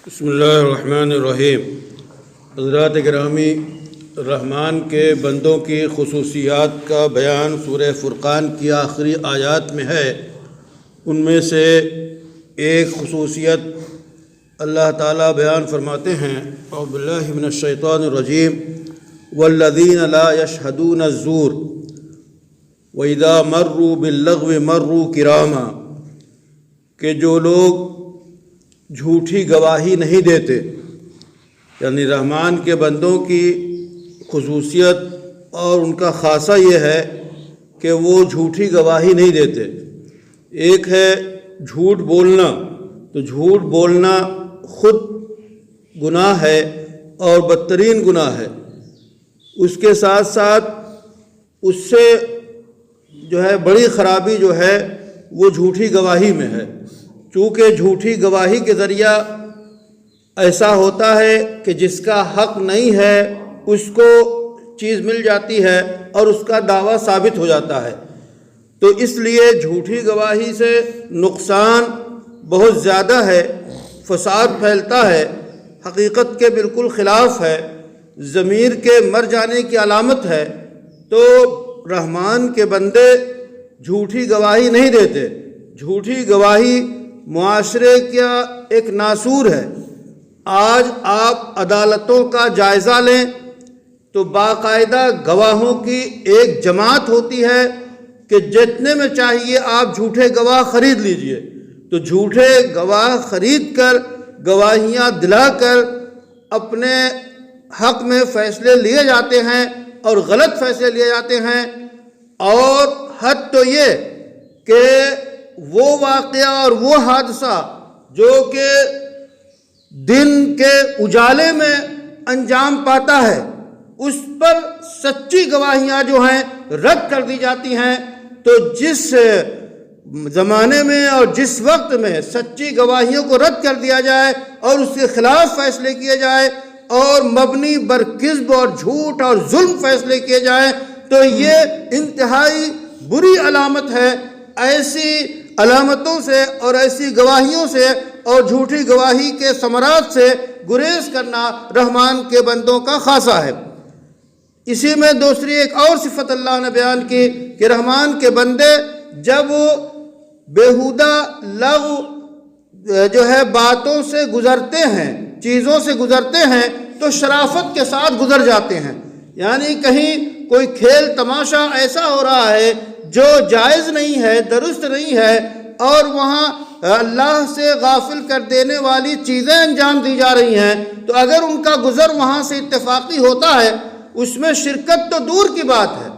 بسم اللہ الرحمن الرحیم۔ حضرات گرامی، رحمان کے بندوں کی خصوصیات کا بیان سورہ فرقان کی آخری آیات میں ہے۔ ان میں سے ایک خصوصیت اللہ تعالیٰ بیان فرماتے ہیں، اعوذ باللہ من الشیطان الرجیم، والذین لا یشہدون الزور واذا مروا باللغو مروا کراما، کہ جو لوگ جھوٹی گواہی نہیں دیتے، یعنی رحمان کے بندوں کی خصوصیت اور ان کا خاصہ یہ ہے کہ وہ جھوٹی گواہی نہیں دیتے۔ ایک ہے جھوٹ بولنا، تو جھوٹ بولنا خود گناہ ہے اور بدترین گناہ ہے۔ اس کے ساتھ ساتھ اس سے جو ہے بڑی خرابی جو ہے وہ جھوٹی گواہی میں ہے، چونکہ جھوٹی گواہی کے ذریعہ ایسا ہوتا ہے کہ جس کا حق نہیں ہے اس کو چیز مل جاتی ہے اور اس کا دعویٰ ثابت ہو جاتا ہے۔ تو اس لیے جھوٹی گواہی سے نقصان بہت زیادہ ہے، فساد پھیلتا ہے، حقیقت کے بالکل خلاف ہے، ضمیر کے مر جانے کی علامت ہے۔ تو رحمان کے بندے جھوٹی گواہی نہیں دیتے۔ جھوٹی گواہی معاشرے کا ایک ناسور ہے۔ آج آپ عدالتوں کا جائزہ لیں تو باقاعدہ گواہوں کی ایک جماعت ہوتی ہے کہ جتنے میں چاہیے آپ جھوٹے گواہ خرید لیجئے۔ تو جھوٹے گواہ خرید کر، گواہیاں دلا کر اپنے حق میں فیصلے لیے جاتے ہیں اور غلط فیصلے لیے جاتے ہیں۔ اور حد تو یہ کہ وہ واقعہ اور وہ حادثہ جو کہ دن کے اجالے میں انجام پاتا ہے، اس پر سچی گواہیاں جو ہیں رد کر دی جاتی ہیں۔ تو جس زمانے میں اور جس وقت میں سچی گواہیوں کو رد کر دیا جائے اور اس کے خلاف فیصلے کیے جائے اور مبنی بر کذب اور جھوٹ اور ظلم فیصلے کیے جائیں، تو یہ انتہائی بری علامت ہے۔ ایسی علامتوں سے اور ایسی گواہیوں سے اور جھوٹی گواہی کے ثمرات سے گریز کرنا رحمان کے بندوں کا خاصہ ہے۔ اسی میں دوسری ایک اور صفت اللہ نے بیان کی کہ رحمان کے بندے جب بیہودہ لغو جو ہے باتوں سے گزرتے ہیں، چیزوں سے گزرتے ہیں، تو شرافت کے ساتھ گزر جاتے ہیں۔ یعنی کہیں کوئی کھیل تماشا ایسا ہو رہا ہے جو جائز نہیں ہے، درست نہیں ہے، اور وہاں اللہ سے غافل کر دینے والی چیزیں انجام دی جا رہی ہیں، تو اگر ان کا گزر وہاں سے اتفاقی ہوتا ہے، اس میں شرکت تو دور کی بات ہے،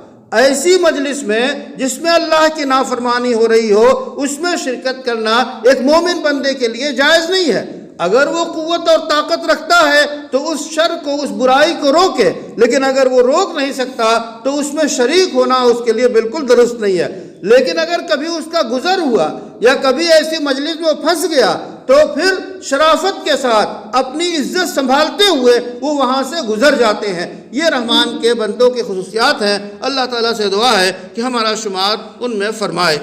ایسی مجلس میں جس میں اللہ کی نافرمانی ہو رہی ہو، اس میں شرکت کرنا ایک مومن بندے کے لیے جائز نہیں ہے۔ اگر وہ قوت اور طاقت رکھتا ہے تو اس شر کو، اس برائی کو روکے، لیکن اگر وہ روک نہیں سکتا تو اس میں شریک ہونا اس کے لیے بالکل درست نہیں ہے۔ لیکن اگر کبھی اس کا گزر ہوا یا کبھی ایسی مجلس میں وہ پھنس گیا تو پھر شرافت کے ساتھ اپنی عزت سنبھالتے ہوئے وہ وہاں سے گزر جاتے ہیں۔ یہ رحمان کے بندوں کی خصوصیات ہیں۔ اللہ تعالیٰ سے دعا ہے کہ ہمارا شمار ان میں فرمائے۔